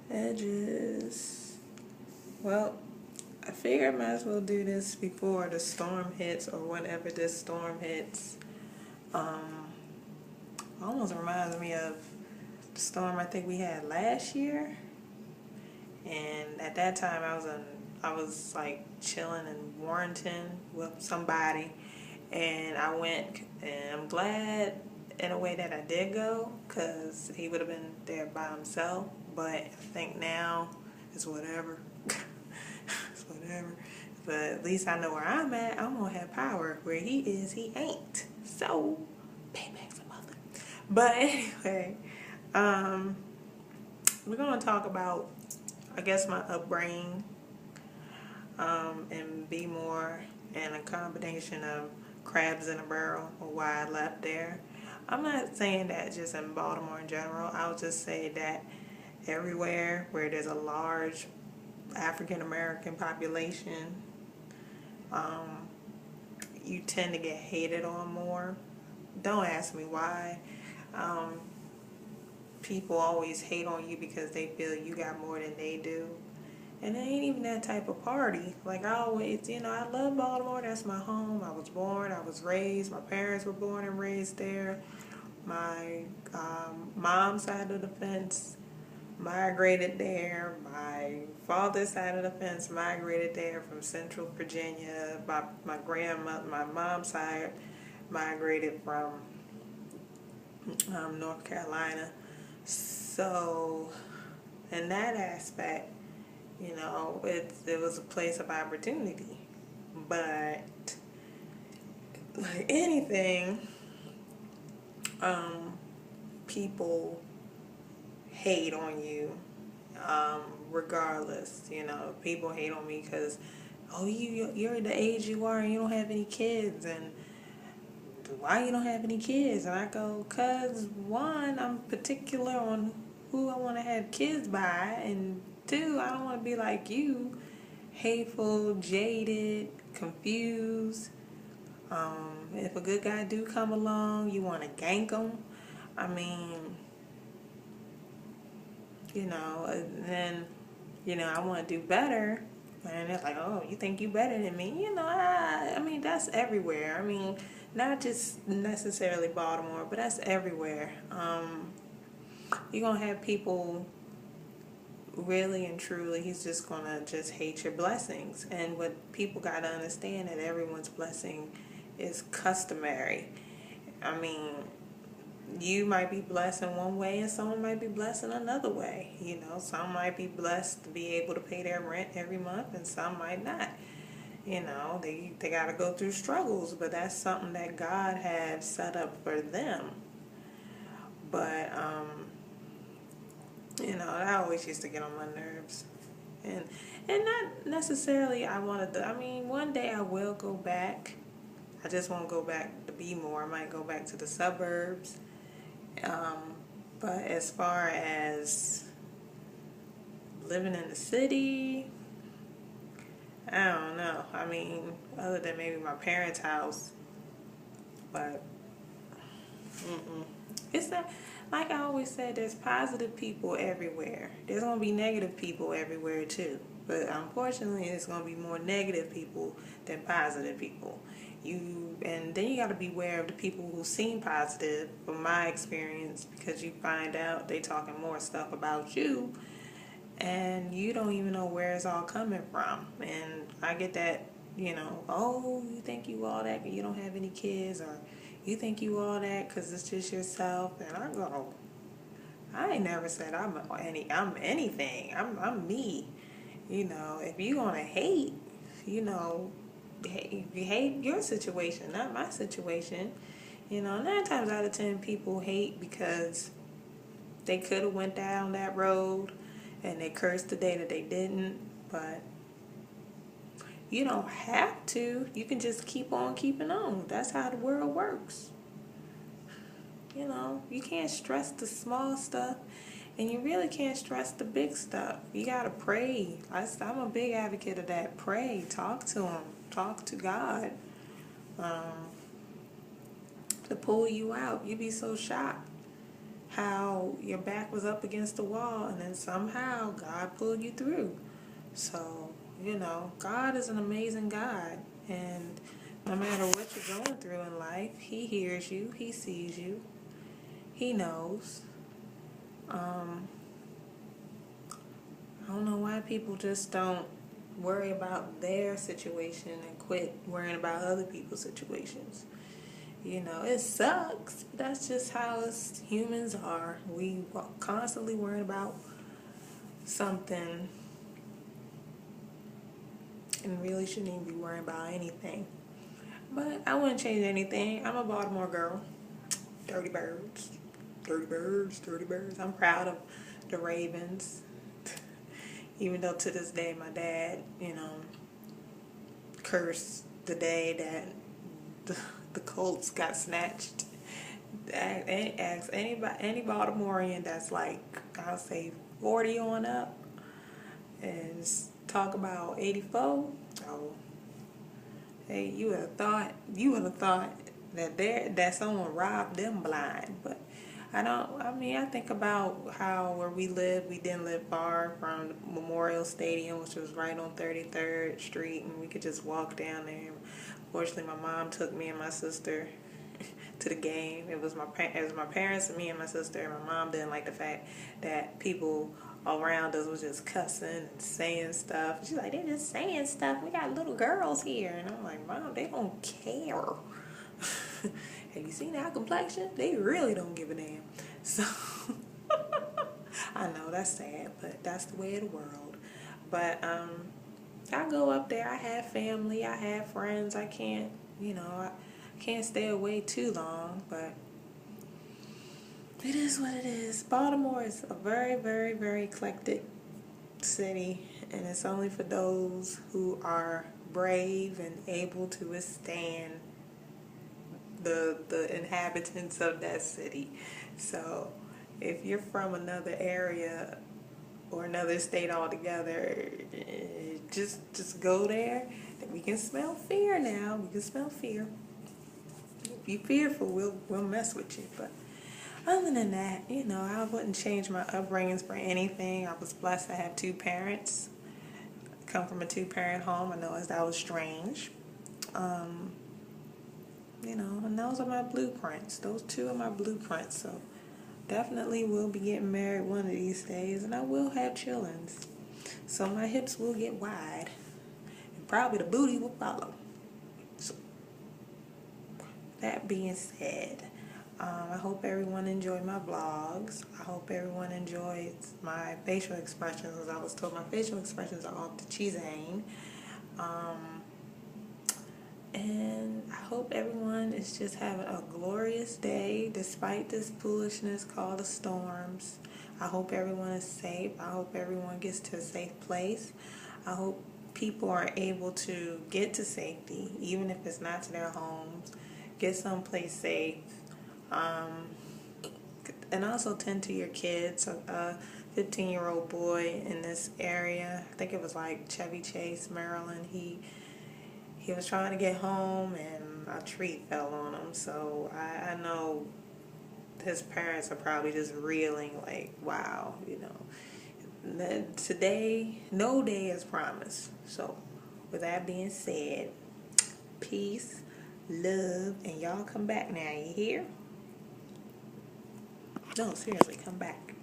Edges. Well, I figure I might as well do this before the storm hits or whenever this storm hits. Almost reminds me of the storm I think we had last year. And at that time I was like chilling in Warrenton with somebody, and I went, and I'm glad in a way that I did go, because he would have been there by himself. But I think now it's whatever. It's whatever. But at least I know where I'm at. I'm gonna have power. Where he is, he ain't. So payback's a mother. But anyway, we're gonna talk about, I guess, my upbringing, and Bmore, and a combination of crabs in a barrel, or why I left there. I'm not saying that just in Baltimore in general. I'll just say that everywhere where there's a large African American population, you tend to get hated on more. Don't ask me why. People always hate on you because they feel you got more than they do. And it ain't even that type of party. Like, I always, I love Baltimore. That's my home. I was born, I was raised. My parents were born and raised there. My mom's side of the fence migrated there. My father's side of the fence migrated there from Central Virginia. My grandmother, my mom's side migrated from North Carolina. So, in that aspect, it was a place of opportunity. But like anything, people hate on you, regardless. People hate on me because, oh, you're the age you are and you don't have any kids, and why you don't have any kids? And I go, cause one, I'm particular on who I want to have kids by, and two, I don't want to be like you, hateful, jaded, confused. If a good guy do come along, you want to gank him. I mean, and then, I want to do better. And it's like, oh, you think you better than me? I mean, that's everywhere. I mean, not just necessarily Baltimore, but that's everywhere. You're going to have people really and truly, he's just going to just hate your blessings. And what people got to understand, that everyone's blessing is customary. I mean, you might be blessed in one way and someone might be blessed in another way. Some might be blessed to be able to pay their rent every month and some might not. They got to go through struggles, but that's something that God had set up for them. But, that always used to get on my nerves. And not necessarily one day I will go back. I just won't go back to Bmore. I might go back to the suburbs. But as far as living in the city, I don't know. I mean, other than maybe my parents' house. But it's not, like I always said, there's positive people everywhere. There's going to be negative people everywhere too. But unfortunately, it's going to be more negative people than positive people. And then you got to be aware of the people who seem positive, from my experience, because you find out they talking more stuff about you, and you don't even know where it's all coming from. And I get that, oh, you think you all that because you don't have any kids, or you think you all that because it's just yourself. And I go, I ain't never said I'm anything. I'm me. If you gonna hate, you hate your situation, not my situation. 9 times out of 10 people hate because they could have went down that road and they cursed the day that they didn't. But you don't have to. You can just keep on keeping on. That's how the world works. You can't stress the small stuff, and you really can't stress the big stuff. You gotta pray. I'm a big advocate of that. Pray. Talk to him. Talk to God. To pull you out. You'd be so shocked. how your back was up against the wall and then somehow God pulled you through. So, God is an amazing God, and no matter what you're going through in life, He hears you, He sees you, He knows. I don't know why people just don't worry about their situation and quit worrying about other people's situations. It sucks, but that's just how us humans are. We constantly worrying about something and really shouldn't even be worrying about anything. But I wouldn't change anything. I'm a Baltimore girl. Dirty birds. Dirty birds, dirty birds. I'm proud of the Ravens. Even though to this day my dad, cursed the day that the Colts got snatched. Ask any Baltimorean that's like, I'll say 40 on up, and talk about 84. Oh, hey, you would have thought that someone robbed them blind. But I think about how where we didn't live far from Memorial Stadium, which was right on 33rd Street, and we could just walk down there. Fortunately, my mom took me and my sister to the game. It was my parents and me and my sister, and my mom didn't like the fact that people around us was just cussing and saying stuff. She's like, they're just saying stuff. We got little girls here. And I'm like, Mom, they don't care. Have you seen our complexion? They really don't give a damn. So, I know that's sad, but that's the way of the world. But, I go up there. I have family. I have friends. I can't stay away too long, but it is what it is. Baltimore is a very, very, very eclectic city, and it's only for those who are brave and able to withstand the inhabitants of that city. So if you're from another area or another state altogether, just go there. We can smell fear now. We can smell fear. If you're fearful, we'll mess with you. But other than that, I wouldn't change my upbringings for anything. I was blessed to have two parents. I come from a two-parent home. I know that was strange. And those are my blueprints. Those two are my blueprints. So definitely will be getting married one of these days, and I will have children. So my hips will get wide, and probably the booty will follow. So that being said, I hope everyone enjoyed my vlogs. I hope everyone enjoys my facial expressions. As I was told, my facial expressions are off the chain. And I hope everyone is just having a glorious day despite this foolishness called the storms. I hope everyone is safe. I hope everyone gets to a safe place. I hope people are able to get to safety, even if it's not to their homes. Get someplace safe. And also tend to your kids. A 15-year-old boy in this area, I think it was like Chevy Chase, Maryland, he was trying to get home and a tree fell on him. So I know his parents are probably just reeling like, wow, Today, no day is promised. So with that being said, peace, love, and y'all come back now. You hear? No, seriously, come back.